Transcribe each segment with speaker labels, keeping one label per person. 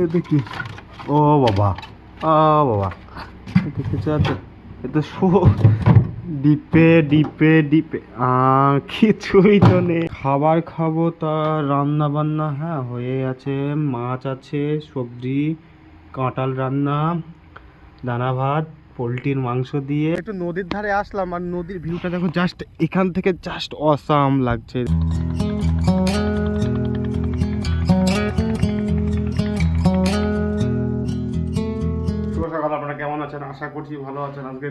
Speaker 1: এটা কি? ও বাবা, ও বাবা, দেখেছো তো? এটা ডিপে ডিপে ডিপে কিছুই তো নেই। খাবার খাবো তা রান্না বান্না হ্যাঁ হয়ে আছে। মাছ আছে, সবজি, কাঁঠাল রান্না, দানা ভাত, পোলট্রির মাংস দিয়ে। একটু নদীর ধারে আসলাম আর নদীর ভিউটা দেখো, জাস্ট এখান থেকে জাস্ট অসাম লাগছে। শুভ সকাল, আপনারা কেমন আছেন? আশা করছি ভালো আছেন। আজকে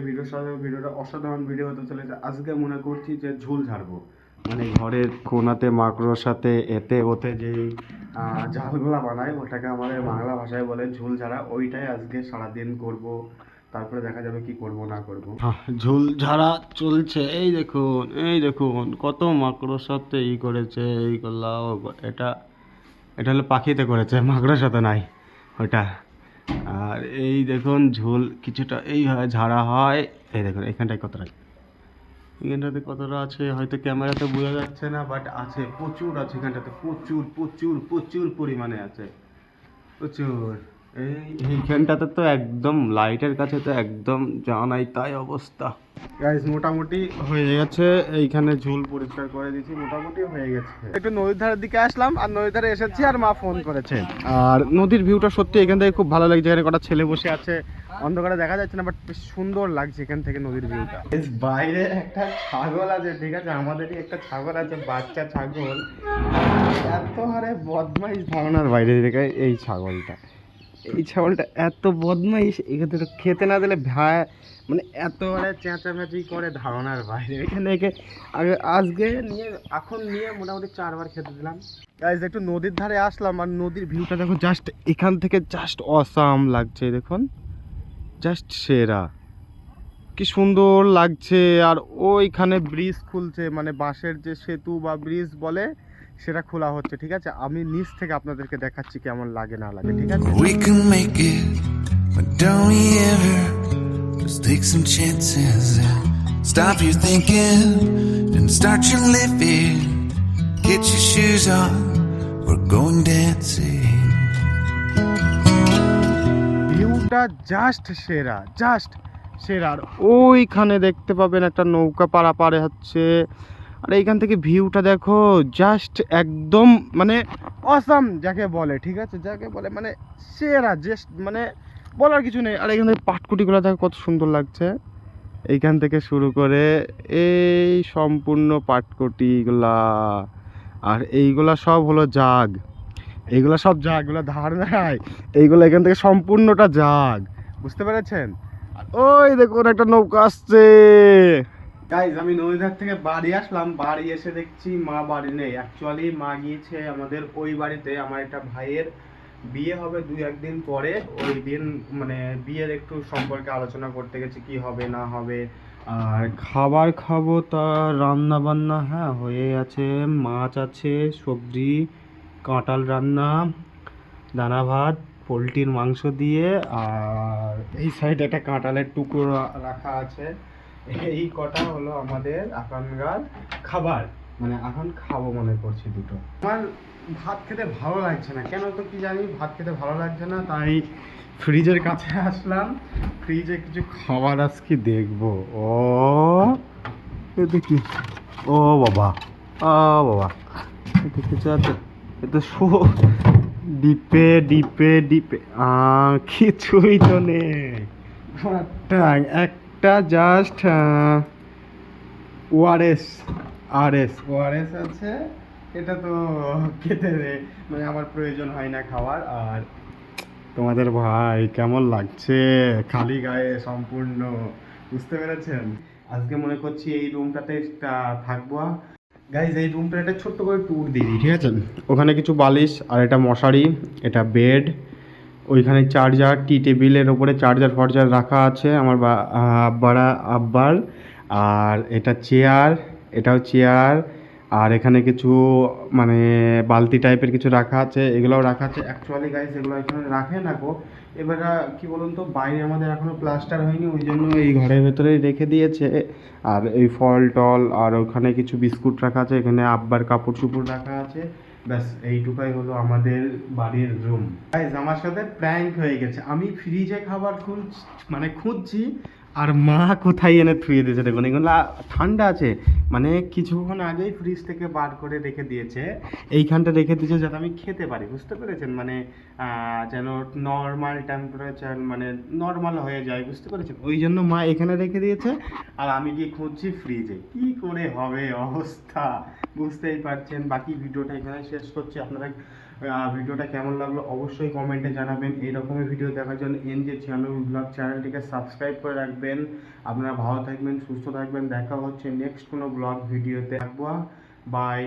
Speaker 1: ভিডিওটা অসাধারণ ভিডিও হতে চলেছে। আজকে মনে করছি যে ঝুল ঝাড়বো, মানে ঘরের কোনাতে মাকড়োর সাথে এতে ওতে যে ঝালগুলা বানায়, ওটাকে আমাদের বাংলা ভাষায় বলে ঝুল ঝাড়া। ওইটাই আজকে সারাদিন করব, তারপরে দেখা যাবে কি করব না করব। ঝুল ঝাড়া চলছে। এই দেখুন, এই দেখুন কত মাকড়োর সাথে করেছে এইগুলা। এটা এটা হলো পাখিতে করেছে, মাকড়োর সাথে নাই ওটা। আর এই দেখুন ঝোল কিছুটা এইভাবে ঝাড়া হয়। এই দেখুন এখানটায় কতটা আছে হয়তো ক্যামেরাতে বোঝা যাচ্ছে না, বাট আছে, প্রচুর আছে এখানটাতে, প্রচুর প্রচুর প্রচুর পরিমাণে আছে, প্রচুর। এইখানটাতে তো একদম লাইটের কাছে তো একদম জানাই তাই অবস্থা। গাইস মোটামুটি হয়ে গেছে, এইখানে ঝুল পরিষ্কার করে দিয়েছি, মোটামুটি হয়ে গেছে। একটু নদীর ধারের দিকে আসলাম আর নদীর ধারে এসেছি আর মা ফোন করেছে। আর নদীর ভিউটা সত্যি এখান থেকে খুব ভালো লাগছে। এখানে কটা ছেলে বসে আছে, অন্ধকারে দেখা যাচ্ছে না, বাট বেশ সুন্দর লাগছে এখান থেকে নদীর ভিউটা। বাইরে একটা ছাগল আছে, ঠিক আছে, আমাদেরই একটা ছাগল আছে, বাচ্চা ছাগল। এত হারে বদমাইশ ধারণার বাইরে থেকে এই ছাগলটা, এই ছাগলটা এত বদমাইশ, এখানে তো খেতে না দিলে মানে এত হারে চেঁচামেচি করে ধারণার বাইরে। এখানে একে আজকে নিয়ে এখন নিয়ে মোটামুটি 4বার খেতে দিলাম। গাইস একটু নদীর ধারে আসলাম আর নদীর ভিউটা দেখো, জাস্ট এখান থেকে জাস্ট অসাম লাগছে। দেখুন জাস্ট সেরা, কি সুন্দর লাগছে। আর ওইখানে ব্রিজ খুলছে, মানে বাঁশের যে সেতু বা ব্রিজ বলে, সেটা খোলা হচ্ছে, ঠিক আছে। আমি নিচ থেকে আপনাদেরকে দেখাচ্ছি কেমন লাগে না লাগে, ঠিক আছে।
Speaker 2: We can make it, but don't we ever just take some chances and stop your thinking and start your living. Get your shoes on, we're going dancing.
Speaker 1: ভিউটা জাস্ট সেরা, জাস্ট সেরা। আর ওইখানে দেখতে পাবেন একটা নৌকা পারাপারে হচ্ছে। আর এইখান থেকে ভিউটা দেখো, জাস্ট একদম মানে অসাম যাকে বলে, ঠিক আছে, যাকে বলে মানে সেরা, জাস্ট মানে বলার কিছু নেই। আর এখান থেকে পাটকুটিগুলো দেখো কত সুন্দর লাগছে, এইখান থেকে শুরু করে এই সম্পূর্ণ পাটকুটিগুলা। আর এইগুলা সব হলো জাগ, এইগুলা সব জাগ, এগুলো ধার নেয়, এইগুলো এখান থেকে সম্পূর্ণটা জাগ, বুঝতে পেরেছেন। আর ওই দেখুন একটা নৌকা আসছে। গাইজ আমি নদীধার থেকে বাড়ি আসলাম, বাড়ি এসে দেখছি মা বাড়ি নেই। অ্যাকচুয়ালি মা গিয়েছে আমাদের ওই বাড়িতে, আমার একটা ভাইয়ের বিয়ে হবে 2-1 দিন পরে। ওই দিন মানে বিয়ের একটু সম্পর্কে আলোচনা করতে গেছি, কি হবে না হবে। আর খাবার খাবো তা রান্না বান্না হ্যাঁ হয়ে আছে। মাছ আছে, সবজি, কাঁঠাল রান্না, দানা ভাত, পোলট্রির মাংস দিয়ে। আর এই সাইডে একটা কাঁঠালের টুকরো রাখা আছে। এই কটা হলো আমাদের এখনকার খাবার, মানে এখন খাবো মনে করছি দুটো। আমার ভাত খেতে ভালো লাগছে না, কেন তো কি জানি, ভাত খেতে ভালো লাগছে না, তাই ফ্রিজের কাছে আসলাম। ফ্রিজে কিছু খাবার আজকে দেখবো। ও দেখি, ও বাবা, ও বাবা, দেখেছো তো? এটা ডিপে ডিপে ডিপে কিছুই তো নেই। একটা জাস্ট ওআরএস ওআরএস আছে, এটা তো খেতে নেই, মানে আমার প্রয়োজন হয় না খাওয়ার। আর তোমাদের ভাই কেমন লাগছে খালি গায়ে সম্পূর্ণ, বুঝতে পেরেছেন। আজকে মনে করছি এই রুমটাতে থাকবো। গাইজ এই রুমটা একটা ছোট্ট করে ট্যুর দিয়ে দিই, ঠিক আছে। ওখানে কিছু বালিশ আর এটা মশারি, এটা বেড, ওইখানে চার্জার, টি টেবিলের ওপরে চার্জার ফার্জার রাখা আছে আমার আব্বার। আর এটা চেয়ার, এটাও চেয়ার। আর এখানে কিছু মানে বালতি টাইপের কিছু রাখা আছে, এগুলোও রাখা আছে। অ্যাকচুয়ালি গাইজ এগুলো এখানে রাখে না গো, এবার কি বলুন তো, বাইরে আমাদের এখনও প্লাস্টার হয়নি, ওই জন্য এই ঘরের ভেতরেই রেখে দিয়েছে। আর এই ফল টল আর ওখানে কিছু বিস্কুট রাখা আছে, এখানে আব্বার কাপড় চুপড় রাখা আছে। ব্যাস এইটুকাই হলো আমাদের বাড়ির রুম। গাইস আমার সাথে প্র্যাঙ্ক হয়ে গেছে, আমি ফ্রিজে খাবার খুঁজছি আর মা কোথায় এনে থুয়ে দিয়েছে। দেখুন এগুলো ঠান্ডা আছে, মানে কিছুক্ষণ আগেই ফ্রিজ থেকে বার করে রেখে দিয়েছে, এইখানটা রেখে দিয়েছে যাতে আমি খেতে পারি, বুঝতে পেরেছেন, মানে যেন নর্মাল টেম্পারেচার মানে নর্মাল হয়ে যায়, বুঝতে পেরেছেন, ওই জন্য মা এখানে রেখে দিয়েছে আর আমি গিয়ে খুঁজছি ফ্রিজে। কি করে হবে অবস্থা বুঝতেই পারছেন। বাকি ভিডিওটা এখানে শেষ করছি। আপনারা ভিডিওটা কেমন লাগলো অবশ্যই কমেন্টে জানাবেন। এইরকমের ভিডিও দেখার জন্য এনজে চ্যানেল ব্লগ চ্যানেলটিকে সাবস্ক্রাইব করে রাখবেন। আপনারা ভালো থাকবেন, সুস্থ থাকবেন। দেখা হচ্ছে নেক্সট কোনো ব্লগ ভিডিওতে। বাই।